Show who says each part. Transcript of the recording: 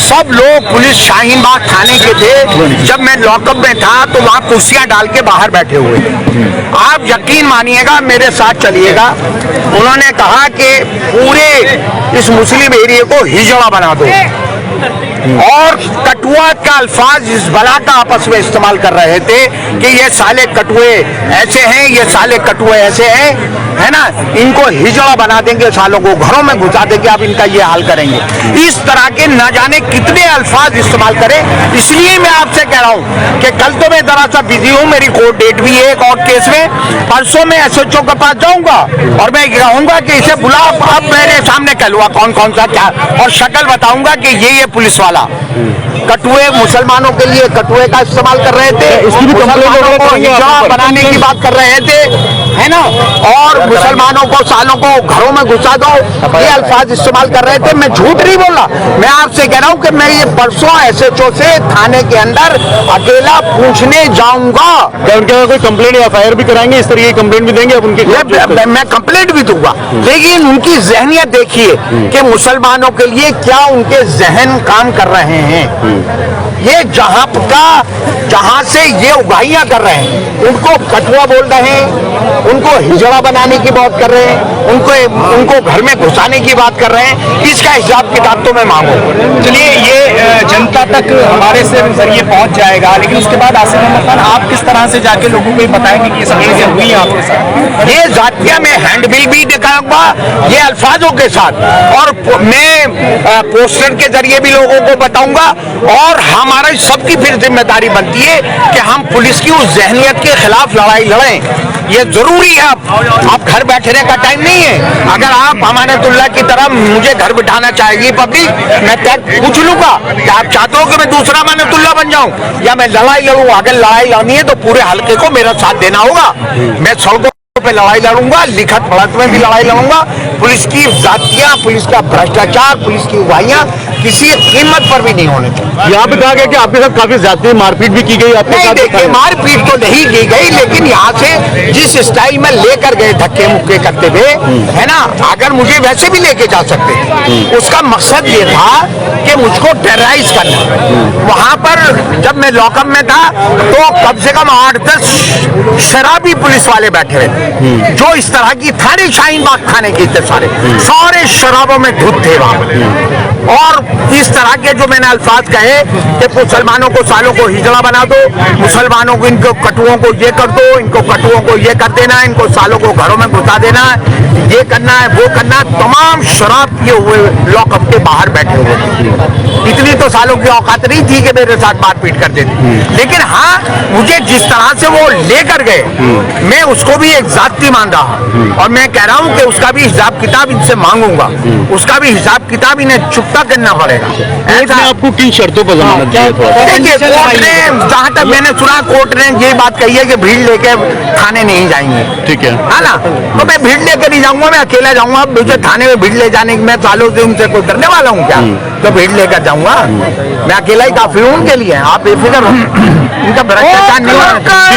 Speaker 1: सब लोग पुलिस शाहीन बाग थाने के थे। जब मैं लॉकअप में था तो वहाँ कुर्सियां डाल के बाहर बैठे हुए थे। आप यकीन मानिएगा, मेरे साथ चलिएगा, उन्होंने कहा कि पूरे इस मुस्लिम एरिया को हिजड़ा बना दो और कटुआ का अल्फाज इस बला का आपस में इस्तेमाल कर रहे थे कि ये साले कटुए ऐसे हैं, ये साले कटुए ऐसे हैं, है ना, इनको हिजड़ा बना देंगे, सालों को घरों में घुसा देंगे, अब इनका ये हाल करेंगे। इस तरह के न जाने कितने अल्फाज इस्तेमाल करें। इसलिए मैं आपसे कह रहा हूँ कि कल तो मैं जरा सा बिजी हूँ, मेरी कोर्ट डेट भी है एक और केस में। परसों मैं SHO के पास जाऊंगा और मैं कहूंगा कि इसे बुला, अब मेरे सामने कहलूंगा कौन कौन सा क्या, और शक्ल बताऊंगा कि ये पुलिस वाला कटुए मुसलमानों के लिए कटुए का इस्तेमाल कर रहे थे, मुसलमानों को हिजड़ा बनाने की बात कर रहे थे, है ना, और मुसलमानों को सालों को घरों में घुसा दो, ये अल्फाज इस्तेमाल कर रहे थे। मैं झूठ नहीं बोल रहा, मैं आपसे कह रहा हूँ कि मैं ये परसों SHO से थाने के अंदर अकेला पूछने जाऊंगा।
Speaker 2: क्या उनके कोई कंप्लेंट या FIR भी कराएंगे, इस तरह की कंप्लेंट भी देंगे आप उनके?
Speaker 1: मैं कंप्लेंट भी दूंगा, लेकिन उनकी जहनियत देखिए कि मुसलमानों के लिए क्या उनके जहन काम कर रहे हैं। ये जहां से ये उगाइयां कर रहे हैं, उनको कटुआ बोल रहे हैं, उनको हिजड़ा बनाने की बात कर रहे हैं, उनको घर में घुसाने की बात कर रहे हैं। इसका हिसाब किताब तो मैं मांगू।
Speaker 3: चलिए, ये जनता तक हमारे से जरिए पहुंच जाएगा, लेकिन उसके बाद आसिफ अहमद खान आप किस तरह से जाके लोगों को बताएंगे कि ये सब चीजें हुई हैं आपके साथ?
Speaker 1: ये जातिया में हैंडबिल भी दिखाऊंगा ये अल्फाजों के साथ, और मैं पोस्टर के जरिए भी लोगों को बताऊंगा। और हमारी सबकी फिर जिम्मेदारी बनती है कि हम पुलिस की उस जहनियत के खिलाफ लड़ाई लड़ें। ये जरूरी है। आप घर बैठने का टाइम नहीं है। अगर आप अमानतुल्लाह की तरह मुझे घर बिठाना चाहेगी पब्लिक, मैं पूछ लूंगा कि आप चाहते हो कि मैं दूसरा अमानतुल्लाह बन जाऊं या मैं लड़ाई लड़ूं। अगर लड़ाई लड़नी है तो पूरे हल्के को मेरा साथ देना होगा। मैं सड़कों पे लड़ाई लड़ूंगा, लिखत पढ़त में भी लड़ाई लड़ूंगा। पुलिस की जातियां, पुलिस का भ्रष्टाचार, पुलिस की उगाइयां किसी कीमत पर भी नहीं होने चाहिए।
Speaker 2: यहाँ पे कहा गया कि आपके साथ काफी जाती मारपीट भी की गई आपके साथ?
Speaker 1: देखिए, मारपीट तो नहीं की गई, लेकिन यहाँ से जिस स्टाइल में लेकर गए धक्के मुक्के करते हुए, है ना, अगर मुझे वैसे भी लेके जा सकते, उसका मकसद ये था कि मुझको टेरराइज करना। वहां पर जब मैं लॉकअप में था तो कम से कम 8-10 शराबी पुलिस वाले बैठे हुए थे, जो इस तरह की थाने शाहीन बाग थाने के थे, सारे शराबों में धुत थे वहां पर। और इस तरह के जो मैंने अल्फाज कहे कि मुसलमानों को सालों को हिजड़ा बना दो, मुसलमानों को, इनको कटुओं को ये कर दो, इनको कटुओं को ये कर देना, इनको सालों को घरों में घुसा देना, ये करना है, वो करना, तमाम शराब पिए हुए लॉकअप के बाहर बैठे हुए थे। इतनी तो सालों की औकात नहीं थी कि मेरे साथ मारपीट कर देती। लेकिन हाँ, मुझे जिस तरह से वो लेकर गए, मैं उसको भी एक जाती मान रहा हूं, और मैं कह रहा हूं कि उसका भी हिसाब किताब इनसे मांगूंगा। उसका भी हिसाब किताब इन्हें चुकता करना पड़ेगा।
Speaker 2: ऐसा आपको किन शर्तों पर जमानत दी है?
Speaker 1: देखिए, कोर्ट ने, जहाँ तक मैंने सुना, कोर्ट ने ये बात कही है कि भीड़ लेके थाने नहीं जाएंगे।
Speaker 2: ठीक है
Speaker 1: ना, तो मैं भीड़ लेकर नहीं जाऊंगा, मैं अकेला जाऊंगा। मुझे थाने में भीड़ ले जाने की मैं सालों से उनसे कोई करने वाला हूँ क्या? तो भीड़ लेकर जाऊंगा, मैं अकेला ही काफी हूँ उनके लिए। आप बेफिक्र हो, इनका भ्रष्टाचार नहीं होना चाहिए।